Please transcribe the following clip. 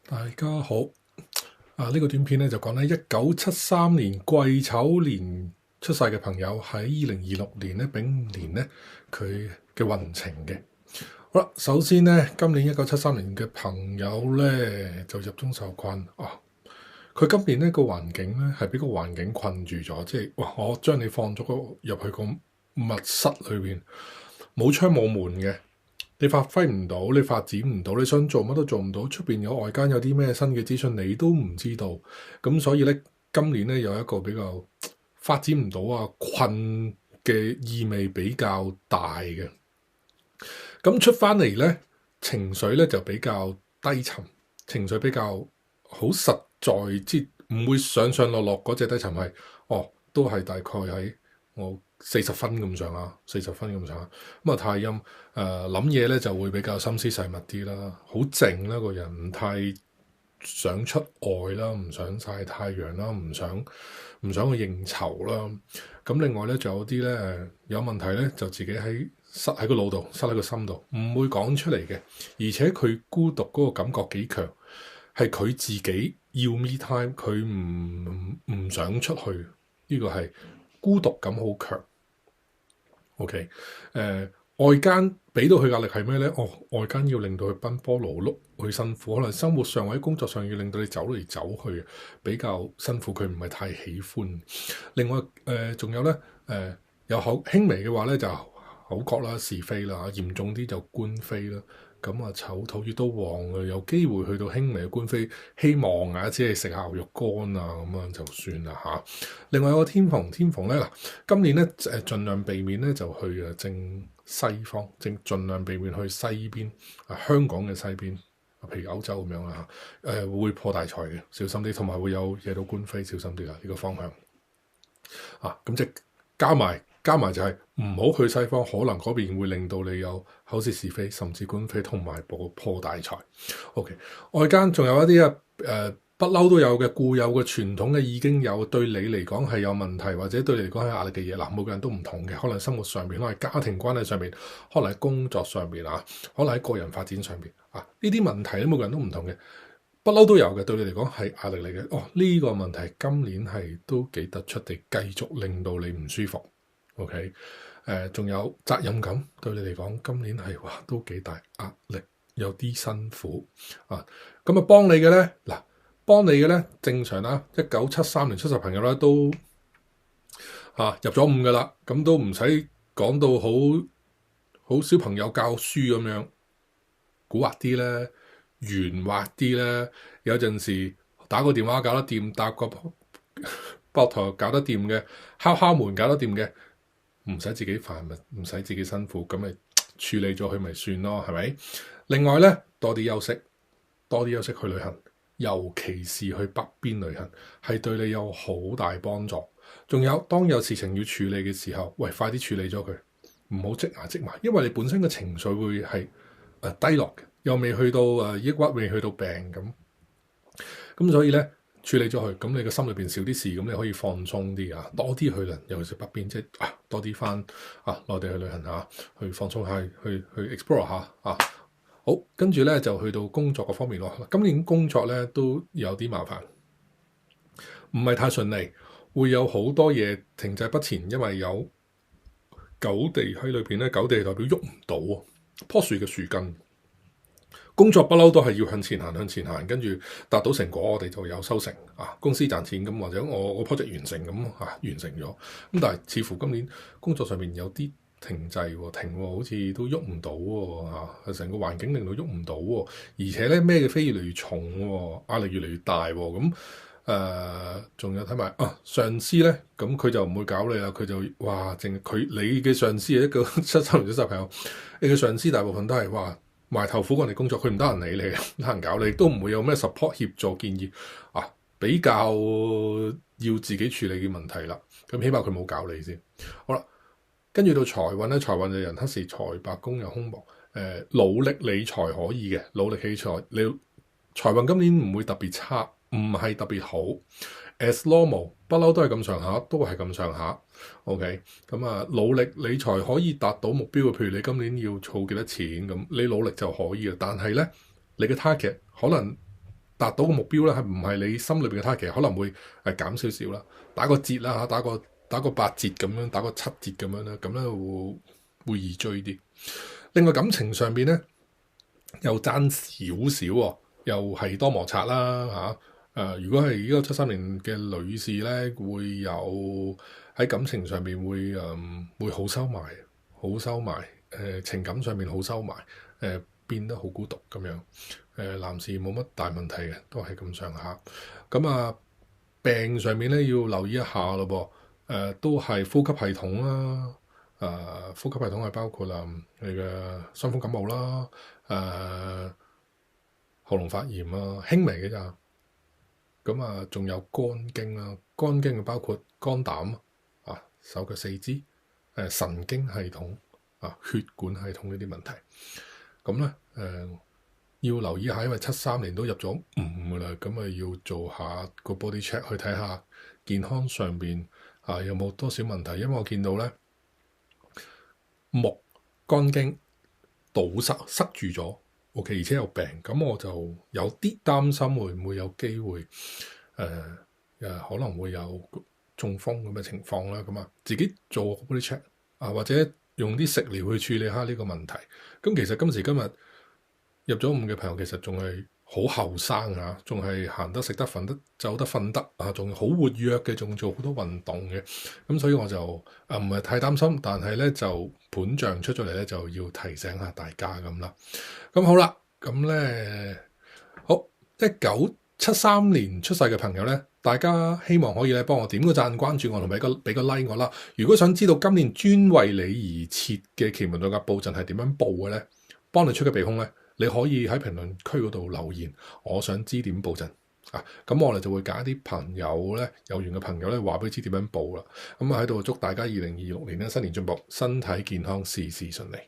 大家好，呢個短片咧就講咧1973年癸丑年出世嘅朋友喺2026年咧丙年咧佢嘅運程嘅。好啦，首先咧今年1973年嘅朋友咧就入中受困佢今年呢個環境咧係俾個環境困住咗，即係我將你放咗入去個密室裏邊，冇窗冇門嘅。你發揮唔到，你發展唔到，你想做乜都做唔到。出邊有外間有啲咩新嘅資訊，你都唔知道。咁所以咧，今年咧有一個比較發展唔到困嘅意味比較大嘅。咁出翻嚟咧，情緒咧就比較低沉，情緒比較好實在，即唔會上上落落嗰隻低沉係，都係大概喺我40分咁上下，40分咁上下。咁啊太陰諗嘢咧就會比較心思細密啲啦，好靜啦個人，唔太想出外啦，唔想曬太陽啦，唔想去應酬啦。咁另外咧就有啲咧有問題咧就自己塞喺個腦度，塞喺個心度，唔會講出嚟嘅。而且佢孤獨嗰個感覺幾強，係佢自己要 me time，佢唔想出去。呢個係孤獨感好強。OK，外間俾到佢壓力係咩咧？外間要令到佢奔波勞碌，佢辛苦，可能生活上或者工作上要令到你走嚟走去，比較辛苦，佢唔係太喜歡。另外仲有咧有輕微嘅話咧就口角啦、是非啦，嚴重啲就官非啦。咁丑土月都旺有機會去到輕微嘅官非，希望只係食下牛肉乾咁樣就算啦嚇。另外有個天蓬咧嗱，今年咧盡量避免咧就去正西方，盡量避免去西邊香港嘅西邊，譬如歐洲咁樣啦嚇，會破大財嘅，小心啲，同埋會有惹到官非，小心啲啦呢個方向咁即係加埋就係唔好去西方，可能嗰邊會令到你有口舌是非，甚至官非，同埋破大財。OK， 外間仲有一啲不嬲都有嘅固有嘅傳統嘅已經有，對你嚟講係有問題，或者對你嚟講係壓力嘅嘢嗱，每個人都唔同嘅，可能生活上面，可能家庭關係上面，可能喺工作上面可能喺個人發展上面呢啲問題咧，每個人都唔同嘅，不嬲都有嘅，對你嚟講係壓力嚟嘅。呢個問題今年係都幾突出地繼續令到你唔舒服。OK， 仲有責任感，對你嚟講今年係都幾大壓力，有啲辛苦咁幫你嘅咧幫你嘅咧正常啦，1973年出世朋友咧都入咗5㗎啦，咁都唔使講到好小朋友教書咁樣蠱惑啲咧，圓滑啲咧，有陣時打個電話搞得掂，搭個膊頭搞得掂嘅，敲門搞得掂嘅，唔使自己煩，唔使自己辛苦，咁咪處理咗佢咪算咯，係咪？另外咧，多啲休息去旅行，尤其是去北邊旅行，係對你有好大幫助。仲有當有事情要處理嘅時候，快啲處理咗佢，唔好積牙積埋，因為你本身嘅情緒會係低落嘅，又未去到抑鬱，未去到病咁所以咧。處理咗佢，咁你個心裏邊少啲事，咁你可以放鬆啲多啲去啦，尤其是北邊，即係多啲翻內地去旅行下，去放鬆下，去 explore 下好，跟住咧就去到工作嗰方面咯。今年工作咧都有啲麻煩，唔係太順利，會有好多嘢停滯不前，因為有九地喺裏邊咧，九地代表喐唔到棵樹嘅樹根。工作不嬲都係要向前行，跟住達到成果，我哋就有收成公司賺錢咁，或者我 project 完成咁完成咗。咁但係似乎今年工作上面有啲停滯好似都喐唔到喎成個環境令到喐唔到喎，而且咧咩嘅飛越嚟越重壓力越嚟越大咁仲有睇埋上司咧，咁佢就唔會搞你啦，佢就淨係你嘅上司係一個73年出世朋友，你嘅上司大部分都係埋頭苦幹嚟工作，佢唔得閒理你，得閒搞你，都唔會有咩 support 協助建議比較要自己處理嘅問題啦。咁起碼佢冇搞你先。好啦，跟住到財運咧，財運就人黑時財帛宮有空亡，努力理財可以嘅，努力理財，你財運今年唔會特別差，唔係特別好 ，as normal 不嬲都係咁上下，都係咁上下。OK， 咁努力理財可以達到目標嘅，譬如你今年要儲幾多錢咁，你努力就可以嘅。但係咧，你嘅 target 可能達到個目標咧，係唔係你心裏邊嘅 target，可能會減少少啦，打個折啦嚇，打個8折咁樣，打個7折咁樣啦，咁咧會易追啲。另外感情上邊咧又爭少少喎，又係多摩擦啦嚇。如果係1973年嘅女士咧，會有喺感情上邊會好收埋，情感上面好收埋，變得好孤獨咁樣。男士冇乜大問題嘅，都係咁上下。咁啊，病上面咧要留意一下咯噃。都係呼吸系統啦。呼吸系統係包括你嘅傷風感冒啦，喉嚨發炎啊，輕微嘅咋。咁啊，仲有肝經啦，肝經包括肝膽手腳四肢，神經系統血管系統呢啲問題。咁咧要留意下，因為73年都入咗5噶啦，咁啊要做下個 body check 去睇下健康上邊有冇多少問題。因為我見到咧木肝經堵塞住咗，OK，而且有病，咁我就有啲擔心會唔會有機會可能會有中風咁嘅情況啦。咁自己做 body check 或者用啲食療去處理下呢個問題。咁其實今時今日入咗5嘅朋友其實仲係好後生仲係行得食得瞓得走得瞓得仲好活躍嘅，仲做好多運動嘅。咁所以我就唔係太擔心，但係咧就盤象出咗嚟咧，就要提醒下大家咁啦。咁好啦，咁咧好1973年出世嘅朋友咧，大家希望可以咧幫我點個讚、關注我同埋俾個 like 我啦。如果想知道今年專為你而設嘅奇門遁甲布陣係點樣布嘅咧，幫你出嘅鼻空咧，你可以喺評論區嗰度留言，我想知點布陣咁我哋就會揀一啲朋友咧，有緣嘅朋友咧，話俾你知點樣布啦。咁喺度祝大家2026年咧新年進步，身體健康，事事順利。